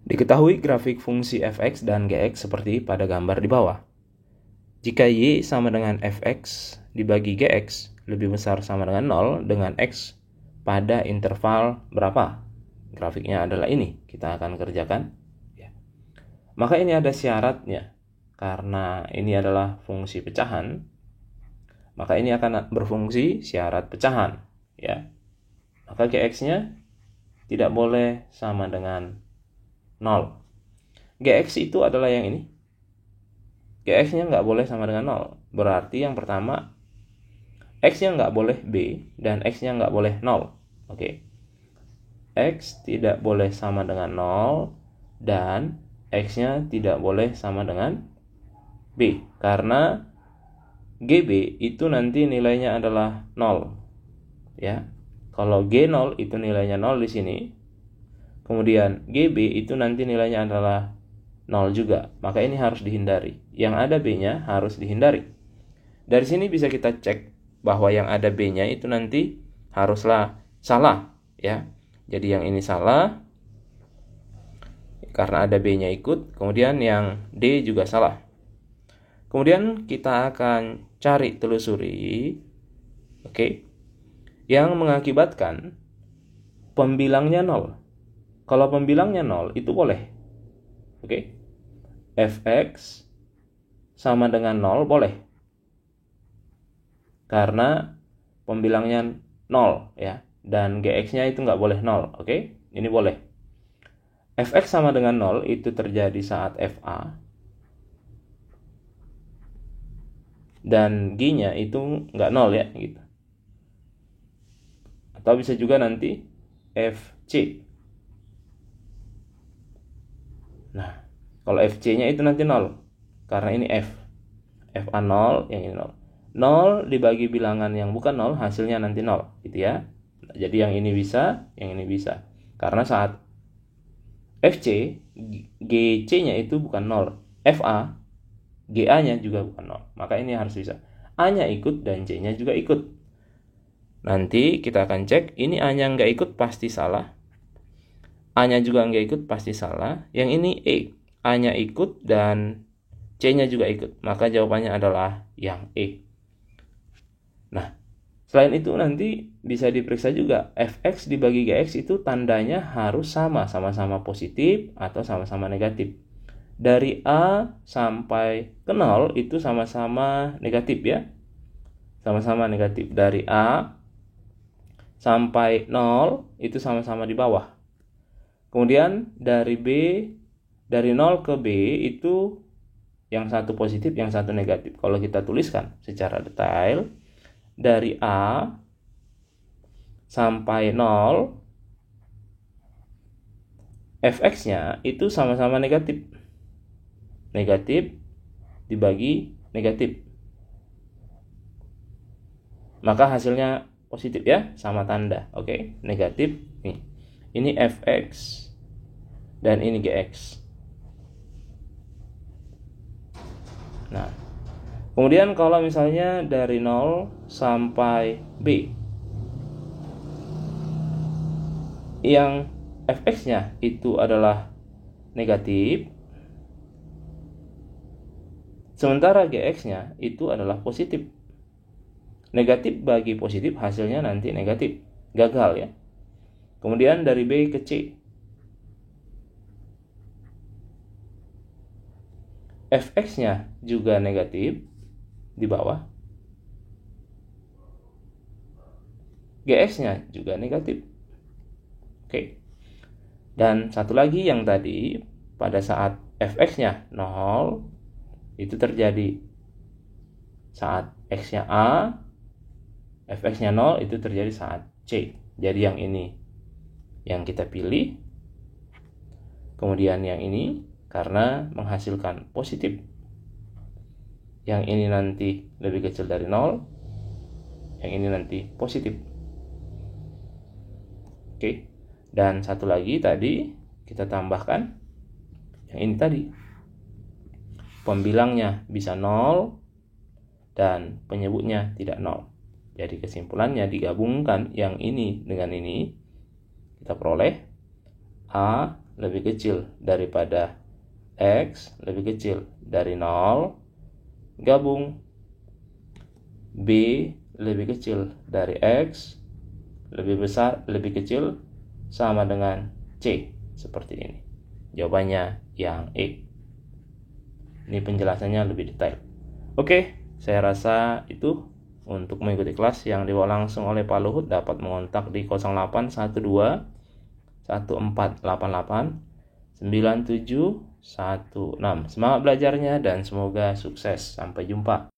Diketahui grafik fungsi fx dan gx seperti pada gambar di bawah. Jika y sama dengan fx dibagi gx lebih besar sama dengan 0 dengan x pada interval berapa? Grafiknya adalah ini, kita akan kerjakan. Maka ini ada syaratnya, karena ini adalah fungsi pecahan, maka ini akan berfungsi syarat pecahan. Maka gx-nya tidak boleh sama dengan 0. Gx itu adalah yang ini. Gx-nya nggak boleh sama dengan 0. Berarti yang pertama, x-nya nggak boleh b dan x-nya nggak boleh 0. Oke. X tidak boleh sama dengan 0 dan x-nya tidak boleh sama dengan b. Karena gb itu nanti nilainya adalah 0. Kalau g0 itu nilainya 0 di sini. Kemudian GB itu nanti nilainya adalah 0 juga. Maka ini harus dihindari. Yang ada B-nya harus dihindari. Dari sini bisa kita cek bahwa yang ada B-nya itu nanti haruslah salah. Jadi yang ini salah karena ada B-nya ikut. Kemudian yang D juga salah. Kemudian kita akan cari telusuri. Yang mengakibatkan pembilangnya 0. Kalau pembilangnya 0 itu boleh. Fx sama dengan 0 boleh. Karena pembilangnya 0 dan gx-nya itu nggak boleh 0. Ini boleh. Fx sama dengan 0 itu terjadi saat fa. Dan g-nya itu nggak 0 gitu. Atau bisa juga nanti fc. Nah, kalau fc-nya itu nanti 0. Karena ini f. fa 0, yang ini 0. 0 dibagi bilangan yang bukan 0, hasilnya nanti 0. Jadi yang ini bisa, yang ini bisa. Karena saat fc, gc-nya itu bukan 0. fa, ga-nya juga bukan 0. Maka ini harus bisa. A-nya ikut dan c-nya juga ikut. Nanti kita akan cek, ini A-nya nggak ikut pasti salah. A-nya juga nggak ikut pasti salah. Yang ini E. A-nya ikut dan C-nya juga ikut. Maka jawabannya adalah yang E. Nah, selain itu nanti bisa diperiksa juga. Fx dibagi Gx itu tandanya harus sama-sama positif atau sama-sama negatif. Dari A sampai ke 0 itu sama-sama negatif Sama-sama negatif. Dari A sampai 0 itu sama-sama di bawah. Kemudian dari 0 ke B itu yang satu positif, yang satu negatif. Kalau kita tuliskan secara detail, dari A sampai 0, fx-nya itu sama-sama negatif. Negatif dibagi negatif. Maka hasilnya positif sama tanda. Negatif nih. Ini fx dan ini gx. Nah, kemudian kalau misalnya dari 0 sampai B, yang fx-nya itu adalah negatif, sementara gx-nya itu adalah positif. Negatif bagi positif hasilnya nanti negatif, gagal Kemudian dari B ke C, fx-nya juga negatif di bawah, gx-nya juga negatif. Dan satu lagi yang tadi pada saat fx-nya 0 itu terjadi saat x-nya A, fx-nya 0 itu terjadi saat C. Jadi yang ini yang kita pilih. Kemudian yang ini karena menghasilkan positif. Yang ini nanti lebih kecil dari 0. Yang ini nanti positif. Dan satu lagi tadi kita tambahkan yang ini tadi. Pembilangnya bisa 0 dan penyebutnya tidak 0. Jadi kesimpulannya digabungkan yang ini dengan ini, kita peroleh A lebih kecil daripada X lebih kecil dari 0, gabung. B lebih kecil dari X lebih kecil sama dengan C, seperti ini. Jawabannya yang E. Ini penjelasannya lebih detail. Oke, saya rasa itu. Untuk mengikuti kelas yang dibawa langsung oleh Pak Luhut dapat mengontak di 0812 1488 9716. Semangat belajarnya dan semoga sukses. Sampai jumpa.